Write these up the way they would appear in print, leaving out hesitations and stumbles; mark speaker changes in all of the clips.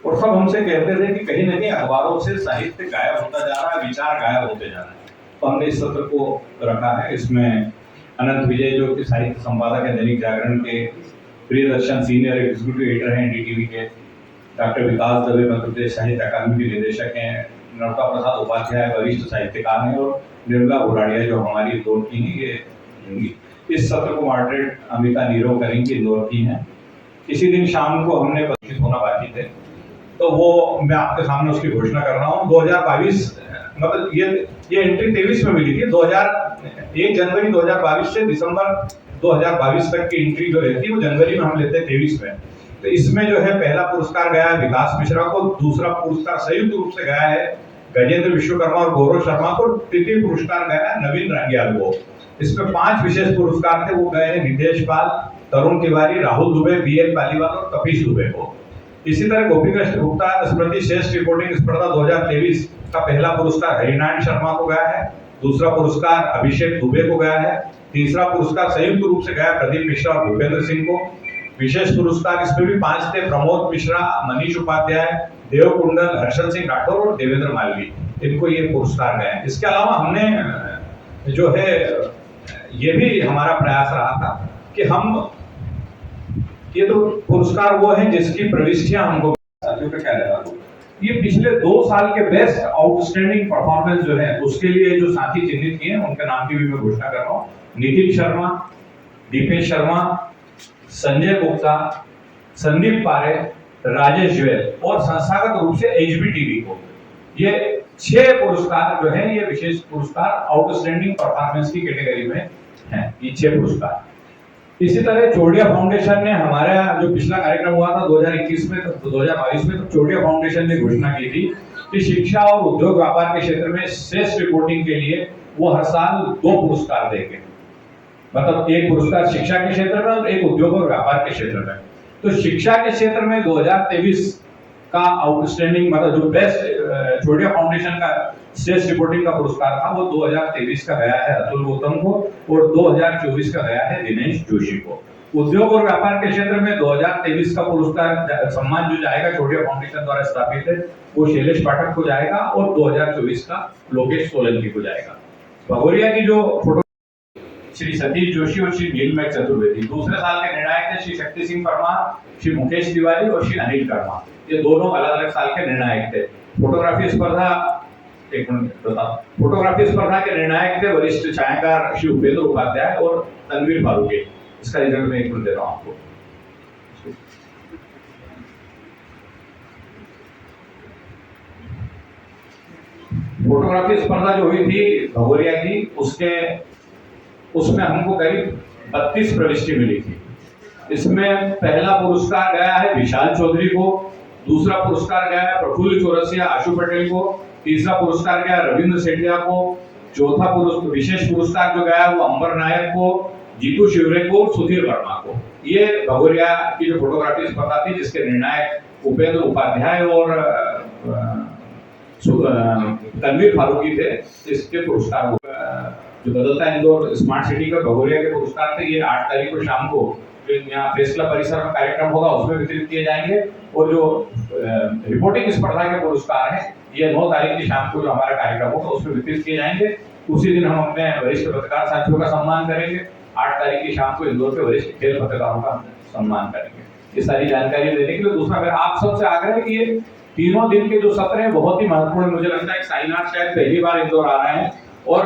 Speaker 1: और सब हमसे कहते थे कि कहीं ना कहीं अखबारों से साहित्य गायब होता जा रहा है, विचार गायब होते जा रहे हैं। तो हमने इस सत्र को रखा है। इसमें अनंत विजय जो कि साहित्य संपादक है दैनिक जागरण के, प्रियदर्शन सीनियर एग्जीक्यूटिव एडिटर हैं एनडीटीवी के, डॉक्टर विकास दवे मध्य प्रदेश साहित्य अकादमी के निदेशक हैं, नरोत्तम प्रसाद उपाध्याय वरिष्ठ साहित्यकार हैं, और निर्मला बुराड़िया जो हमारी इंदौर की हैं, ये होंगी। इस सत्र को मॉडरेट अमिता नीरव करेंगी, इंदौर की हैं। इसी दिन शाम को हमने परिचित होना बाकी थे, तो वो मैं आपके सामने उसकी घोषणा कर रहा हूँ। 2022 मतलब ये एंट्री 23 में मिली थी। 1 जनवरी 2022 से दिसंबर 2022 तक की एंट्री जो रहती है वो जनवरी में हम लेते हैं 23 में। तो इसमें जो है पहला पुरस्कार गया है विकास मिश्रा को, दूसरा पुरस्कार संयुक्त रूप से गया है गजेंद्र विश्वकर्मा और गौरव शर्मा को, तृतीय पुरस्कार गया है नवीन रंगियाल को। इसमें 5 विशेष पुरस्कार थे, वो गए हैं नितेश पाल, तरुण तिवारी, राहुल दुबे, बीएल पालीवाल और कपिश दुबे को। इसी तरह गोपी कृष्ण गुप्ता स्मृति श्रेष्ठ रिपोर्टिंग स्पर्धा 2023 का पहला पुरस्कार हरिनारायण शर्मा को गया है, दूसरा पुरस्कार अभिषेक दुबे को गया है, तीसरा पुरस्कार संयुक्त रूप से गया प्रदीप मिश्रा और भूपेंद्र सिंह को। विशेष पुरस्कार इसमें भी 5 थे, प्रमोद मिश्रा, मनीष उपाध्याय, देव कुंडल, हर्षल सिंह राठौर और देवेंद्र मालवी, इनको ये पुरस्कार गए हैं। इसके अलावा हमने जो है ये भी हमारा प्रयास रहा था कि हम ये तो पुरस्कार वो है जिसकी प्रविष्टियां हमको साथियों का क्या लगा, ये पिछले 2 साल के बेस्ट आउटस्टैंडिंग परफॉर्मेंस जो है उसके लिए जो साथी चिन्हित किए हैं उनके नाम की भी मैं घोषणा कर रहा हूँ। नितिन शर्मा, दीपेश शर्मा, संजय गुप्ता, संदीप पारे, राजेश ज्वेल और संस्थागत रूप से एचबीटीवी को, ये 6 पुरस्कार जो है ये विशेष पुरस्कार आउटस्टैंडिंग परफॉर्मेंस की कैटेगरी में हैं, ये 6 पुरस्कार। इसी तरह चोटिया फाउंडेशन ने हमारा जो पिछला कार्यक्रम हुआ था 2021 में, तो 2022 में, तो चोटिया फाउंडेशन ने घोषणा की थी कि शिक्षा और उद्योग व्यापार के क्षेत्र में श्रेष्ठ रिपोर्टिंग के लिए वो हर साल 2 पुरस्कार देंगे, मतलब 1 पुरस्कार शिक्षा के क्षेत्र में और 1 उद्योग और व्यापार के क्षेत्र में। तो शिक्षा के क्षेत्र में 2023 का आउटस्टैंडिंग मतलब जो बेस्ट चोटिया फाउंडेशन का श्रेष्ठ रिपोर्टिंग का पुरस्कार था वो 2023 का गया है अतुल गौतम को और 2024 का गया है दिनेश जोशी को। उद्योग और व्यापार के क्षेत्र में 2023 का पुरस्कार सम्मान जो जाएगा चोटिया फाउंडेशन द्वारा स्थापित है वो शैलेश पाठक को जाएगा और 2024 का लोकेश सोलंकी को जाएगा। भगोरिया की जो फोटो श्री सतीश जोशी और श्री नीलमय चतुर्वेदी, दूसरे साल के निर्णायक थे श्री शक्ति सिंह परमार, श्री मुकेश तिवारी और श्री अनिल कर्मा, ये दोनों अलग अलग साल के निर्णायक थे। फोटोग्राफी स्पर्धा फोटोग्राफी स्पर्धा के निर्णायक थे वरिष्ठ छायाकार श्री उपेंद्र उपाध्याय और तनवीर फारूकी। इसका रिजल्ट मैं एक मिनट दे रहा हूं आपको। फोटोग्राफी स्पर्धा जो हुई थी भगोरिया की, उसमें हमको करीब 32 प्रविष्टि मिली थी। इसमें पहला पुरस्कार गया है विशाल चौधरी को, दूसरा पुरस्कार गया है प्रफुल्ल चौरसिया आशु पटेल को, तीसरा पुरस्कार गया रविंद्र सेठिया को, चौथा विशेष पुरस्कार जो गया वो अंबर नायक को, जीतू शिवरे को, सुधीर वर्मा को। ये भगोरिया की जो फोटोग्राफी स्पर्धा थी जिसके निर्णायक उपेंद्र उपाध्याय और तनवीर फारूकी थे, इसके पुरस्कार जो बदलता इंदौर स्मार्ट सिटी का भगोरिया के पुरस्कार थे ये 8 तारीख को शाम को यहाँ प्रेस क्लब परिसर में कार्यक्रम होगा उसमें वितरित किए जाएंगे। और जो रिपोर्टिंग स्पर्धा के पुरस्कार हैं ये 9 तारीख की शाम को जो हमारा कार्यक्रम होगा उसमें वितरित किए जाएंगे। उसी दिन हम अपने वरिष्ठ पत्रकार साथियों का सम्मान करेंगे। 8 तारीख की शाम को इंदौर के वरिष्ठ खेल पत्रकारों का सम्मान करेंगे। ये सारी जानकारी देने के लिए दूसरा मेरा आप सबसे आग्रह है कि ये तीनों दिन के जो सत्र हैं बहुत ही महत्वपूर्ण। मुझे लगता है साईनाथ शायद पहली बार इंदौर आ रहे हैं और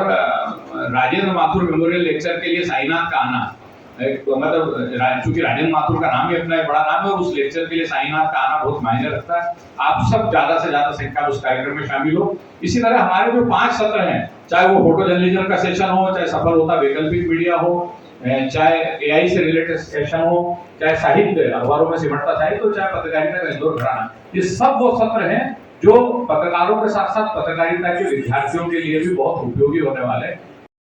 Speaker 1: राजेंद्र माथुर मेमोरियल लेक्चर के लिए साईनाथ का आना मतलब चूंकि राजेंद्र माथुर का नाम ही अपना एक बड़ा नाम है और उस लेक्चर के लिए साईनाथ का आना बहुत मायने रखता है। आप सब ज्यादा से ज्यादा संख्या उस कार्यक्रम में शामिल हो। इसी तरह हमारे जो 5 सत्र हैं, चाहे वो फोटो जर्नलिज्म का सेशन हो, चाहे सफल होता वैकल्पिक मीडिया हो, चाहे एआई से रिलेटेड सेशन हो, चाहे साहित्य अखबारों में सिमटता साहित्य हो, चाहे पत्रकारिता का इंदौर घराना, ये सब वो सत्र हैं जो पत्रकारों के साथ साथ पत्रकारिता के विद्यार्थियों के लिए भी बहुत उपयोगी होने वाले हैं।